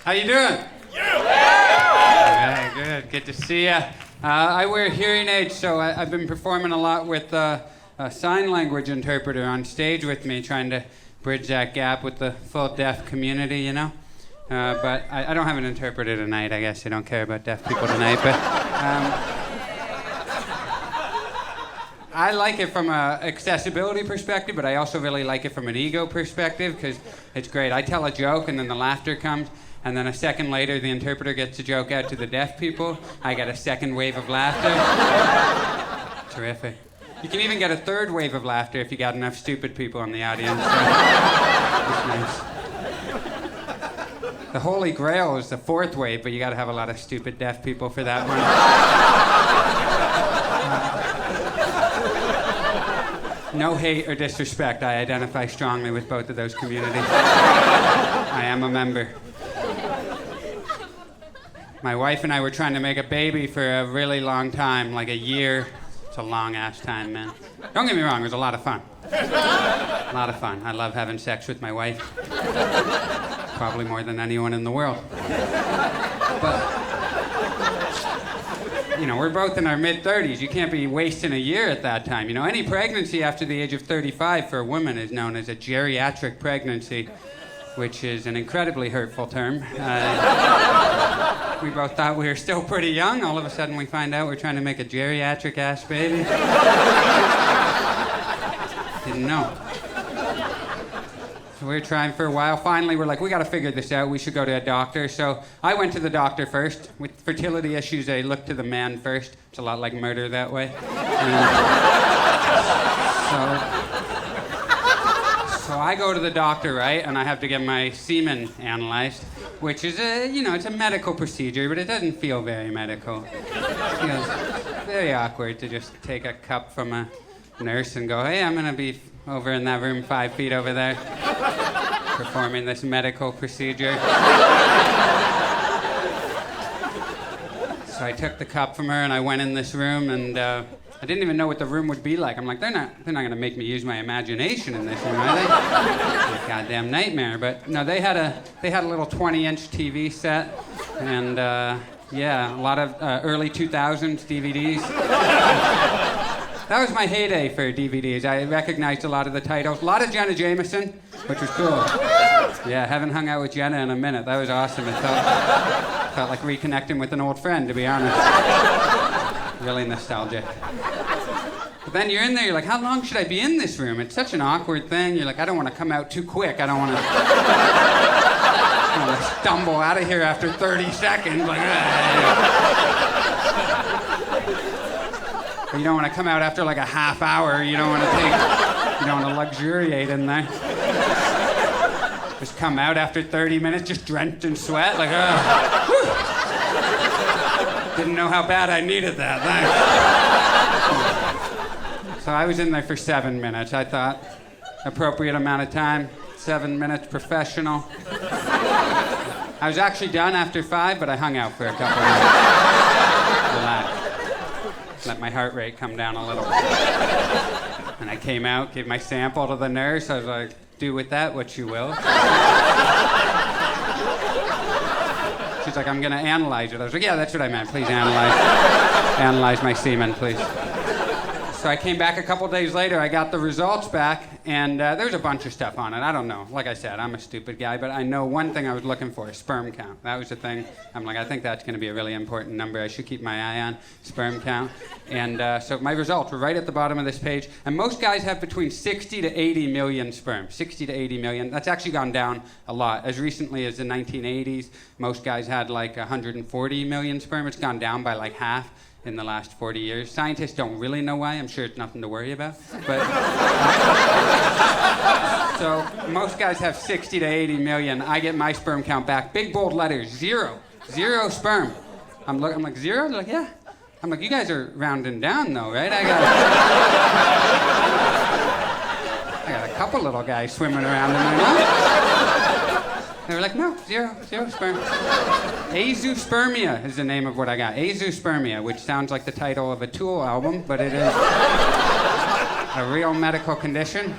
How you doing? Yeah. Good. Good to see you. I wear hearing aids, so I've been performing a lot with a sign language interpreter on stage with me, trying to bridge that gap with the full deaf community, you know? But I don't have an interpreter tonight. I guess you don't care about deaf people tonight, but I like it from an accessibility perspective, but I also really like it from an ego perspective because it's great. I tell a joke and then the laughter comes, and then a second later the interpreter gets the joke out to the deaf people. I get a second wave of laughter. Terrific. You can even get a third wave of laughter if you got enough stupid people in the audience. So it's nice. The Holy Grail is the fourth wave, but you got to have a lot of stupid deaf people for that one. No hate or disrespect. I identify strongly with both of those communities. I am a member. My wife and I were trying to make a baby for a really long time, like a year. It's a long-ass time, man. Don't get me wrong, it was a lot of fun. A lot of fun. I love having sex with my wife. Probably more than anyone in the world. But, you know, we're both in our mid-30s. You can't be wasting a year at that time. You know, any pregnancy after the age of 35 for a woman is known as a geriatric pregnancy, which is an incredibly hurtful term. We both thought we were still pretty young. All of a sudden we find out we're trying to make a geriatric-ass baby. Didn't know. So we were trying for a while. Finally, we're like, we got to figure this out. We should go to a doctor. So I went to the doctor first. With fertility issues, they look to the man first. It's a lot like murder that way. So I go to the doctor, right, and I have to get my semen analyzed, which is it's a medical procedure, but it doesn't feel very medical. It feels very awkward to just take a cup from a nurse and go, hey, I'm going to be over in that room 5 feet over there, performing this medical procedure. So I took the cup from her and I went in this room, and I didn't even know what the room would be like. I'm like, they're not gonna make me use my imagination in this room, are they? It's a goddamn nightmare. But no, they had a little 20-inch TV set, and a lot of early 2000s DVDs. That was my heyday for DVDs. I recognized a lot of the titles. A lot of Jenna Jameson, which was cool. Yeah, haven't hung out with Jenna in a minute. That was awesome. It felt like reconnecting with an old friend, to be honest. Really nostalgic. But then you're in there, you're like, how long should I be in this room? It's such an awkward thing. You're like, I don't want to come out too quick. I don't want to stumble out of here after 30 seconds. Like, you don't want to come out after like a half hour. You don't want to luxuriate in there. Just come out after 30 minutes, just drenched in sweat, like, didn't know how bad I needed that. Thanks. So I was in there for 7 minutes. I thought, appropriate amount of time, 7 minutes, professional. I was actually done after 5, but I hung out for a couple minutes. Relax. Let my heart rate come down a little bit. And I came out, gave my sample to the nurse. I was like, do with that what you will. She's like, I'm gonna analyze it. I was like, yeah, that's what I meant. Please analyze my semen, please. So I came back a couple days later, I got the results back, and there's a bunch of stuff on it. I don't know. Like I said, I'm a stupid guy, but I know one thing I was looking for, sperm count. That was the thing. I'm like, I think that's going to be a really important number. I should keep my eye on sperm count. And so my results were right at the bottom of this page, and most guys have between 60 to 80 million sperm. 60 to 80 million. That's actually gone down a lot. As recently as the 1980s, most guys had like 140 million sperm. It's gone down by like half in the last 40 years. Scientists don't really know why. I'm sure it's nothing to worry about. But so most guys have 60 to 80 million. I get my sperm count back. Big bold letters, 0. 0 sperm. I'm like, 0? They're like, yeah. I'm like, you guys are rounding down though, right? I got a couple little guys swimming around in there now. They were like, no, 0 sperm. Azoospermia is the name of what I got. Azoospermia, which sounds like the title of a Tool album, but it is a real medical condition.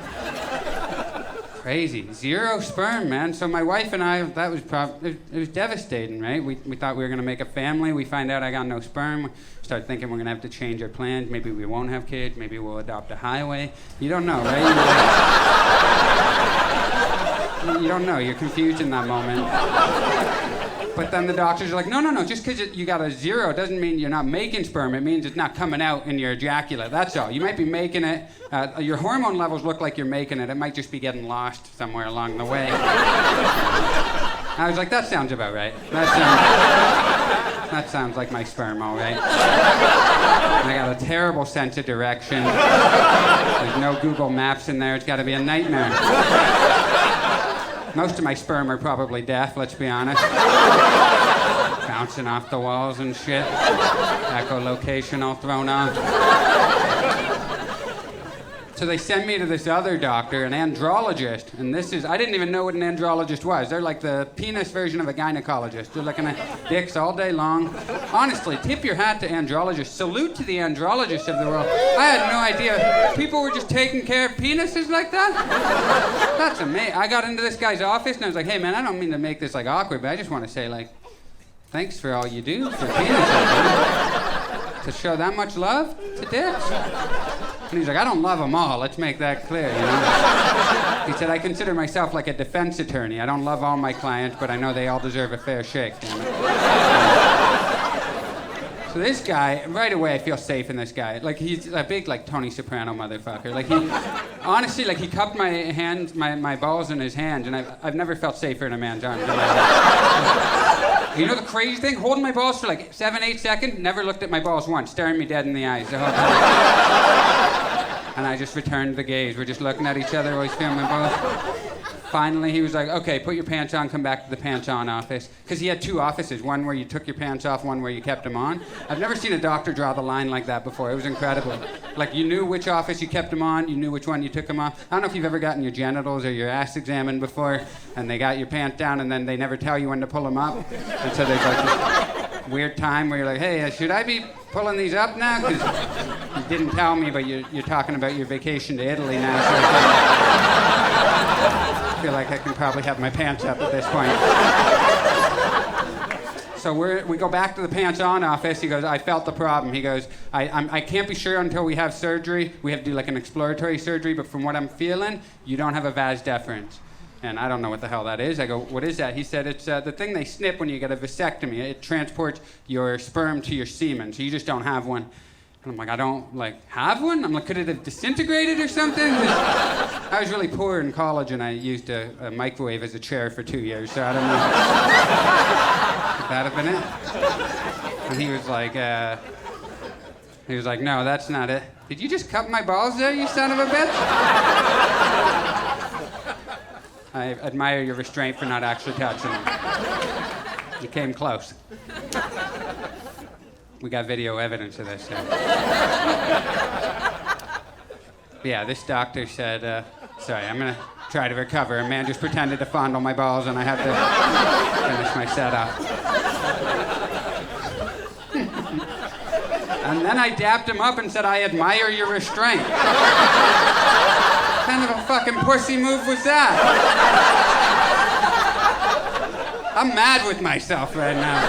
Crazy. 0 sperm, man. So my wife and I, that was it was devastating, right? We thought we were going to make a family. We find out I got no sperm. We start thinking we're going to have to change our plans. Maybe we won't have kids. Maybe we'll adopt a highway. You don't know, right? You don't know. You're confused in that moment. But then the doctors are like, no, just because you got a 0 doesn't mean you're not making sperm. It means it's not coming out in your ejaculate. That's all. You might be making it. Your hormone levels look like you're making it. It might just be getting lost somewhere along the way. I was like, that sounds about right. That sounds like my sperm, all right. And I got a terrible sense of direction. There's no Google Maps in there. It's got to be a nightmare. Most of my sperm are probably deaf, let's be honest. Bouncing off the walls and shit. Echolocation all thrown off. So they send me to this other doctor, an andrologist, and I didn't even know what an andrologist was. They're like the penis version of a gynecologist. They're looking at dicks all day long. Honestly, tip your hat to andrologists. Salute to the andrologists of the world. I had no idea people were just taking care of penises like that. That's amazing. I got into this guy's office and I was like, hey man, I don't mean to make this like awkward, but I just want to say like, thanks for all you do for penises. To show that much love to dicks. And he's like, I don't love them all, let's make that clear, you know? He said, I consider myself like a defense attorney. I don't love all my clients, but I know they all deserve a fair shake, damn it. So this guy, right away I feel safe in this guy. Like he's a big like Tony Soprano motherfucker. Like honestly, like he cupped my hands, my balls in his hands, and I've never felt safer in a man's arms. You know the crazy thing? Holding my balls for like 7-8 seconds, never looked at my balls once, staring me dead in the eyes the whole time. And I just returned the gaze. We're just looking at each other while he's feeling my balls. Finally, he was like, okay, put your pants on, come back to the pants on office. Because he had 2 offices, one where you took your pants off, one where you kept them on. I've never seen a doctor draw the line like that before. It was incredible. Like, you knew which office you kept them on, you knew which one you took them off. I don't know if you've ever gotten your genitals or your ass examined before, and they got your pants down, and then they never tell you when to pull them up. And so there's like this weird time where you're like, hey, should I be pulling these up now? Because you didn't tell me, but you're talking about your vacation to Italy now, so I feel like I can probably have my pants up at this point. So we go back to the pants on office. He goes, I felt the problem. He goes, I can't be sure until we have surgery. We have to do like an exploratory surgery, but from what I'm feeling, you don't have a vas deferens. And I don't know what the hell that is. I go, what is that? He said, it's the thing they snip when you get a vasectomy. It transports your sperm to your semen, so you just don't have one. And I'm like, I don't, have one? I'm like, could it have disintegrated or something? I was really poor in college, and I used a microwave as a chair for 2 years, so I don't know. Could that have been it? And he was like, no, that's not it. Did you just cut my balls there, you son of a bitch? I admire your restraint for not actually touching them. You came close. We got video evidence of this. Yeah, this doctor said, sorry, I'm going to try to recover. A man just pretended to fondle my balls and I had to finish my setup. And then I dapped him up and said, I admire your restraint. What kind of a fucking pussy move was that? I'm mad with myself right now.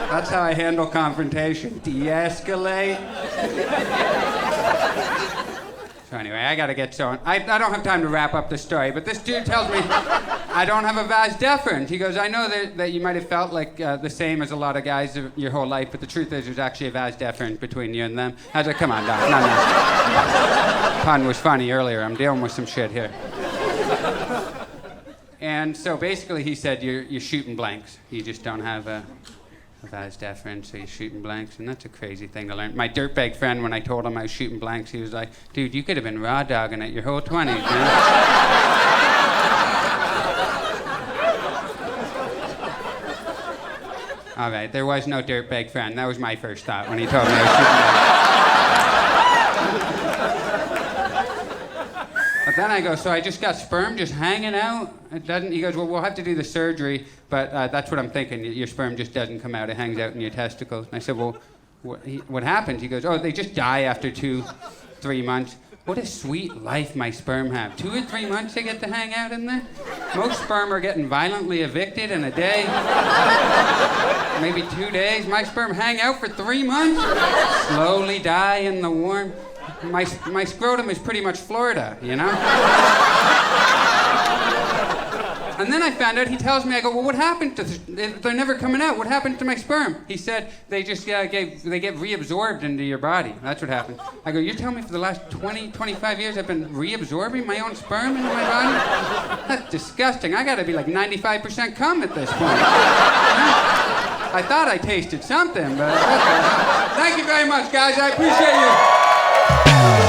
That's how I handle confrontation. De-escalate. So anyway, I gotta get going. I don't have time to wrap up the story, but this dude tells me I don't have a vas deferens. He goes, I know that you might have felt like the same as a lot of guys your whole life, but the truth is there's actually a vas deferens between you and them. I was like, come on, Doc. No. Pun was funny earlier. I'm dealing with some shit here. And so basically he said, you're shooting blanks. You just don't have a vas deferens, so you're shooting blanks, and that's a crazy thing to learn. My dirtbag friend, when I told him I was shooting blanks, he was like, dude, you could have been raw dogging it your whole 20s, man. All right, there was no dirtbag friend. That was my first thought when he told me I was shooting blanks. But then I go, so I just got sperm just hanging out? It doesn't. He goes, well, we'll have to do the surgery, but that's what I'm thinking. Your sperm just doesn't come out. It hangs out in your testicles. And I said, well, what happens? He goes, oh, they just die after 2-3 months. What a sweet life my sperm have. 2 or 3 months they get to hang out in there. Most sperm are getting violently evicted in a day. Maybe 2 days. My sperm hang out for 3 months. Slowly die in the warm. My scrotum is pretty much Florida, you know? And then I found out, he tells me, I go, well, what happened to they're never coming out. What happened to my sperm? He said, they just they get reabsorbed into your body. That's what happened. I go, you're telling me for the last 20, 25 years I've been reabsorbing my own sperm into my body? That's disgusting. I gotta be like 95% cum at this point. I thought I tasted something, but thank you very much, guys. I appreciate you.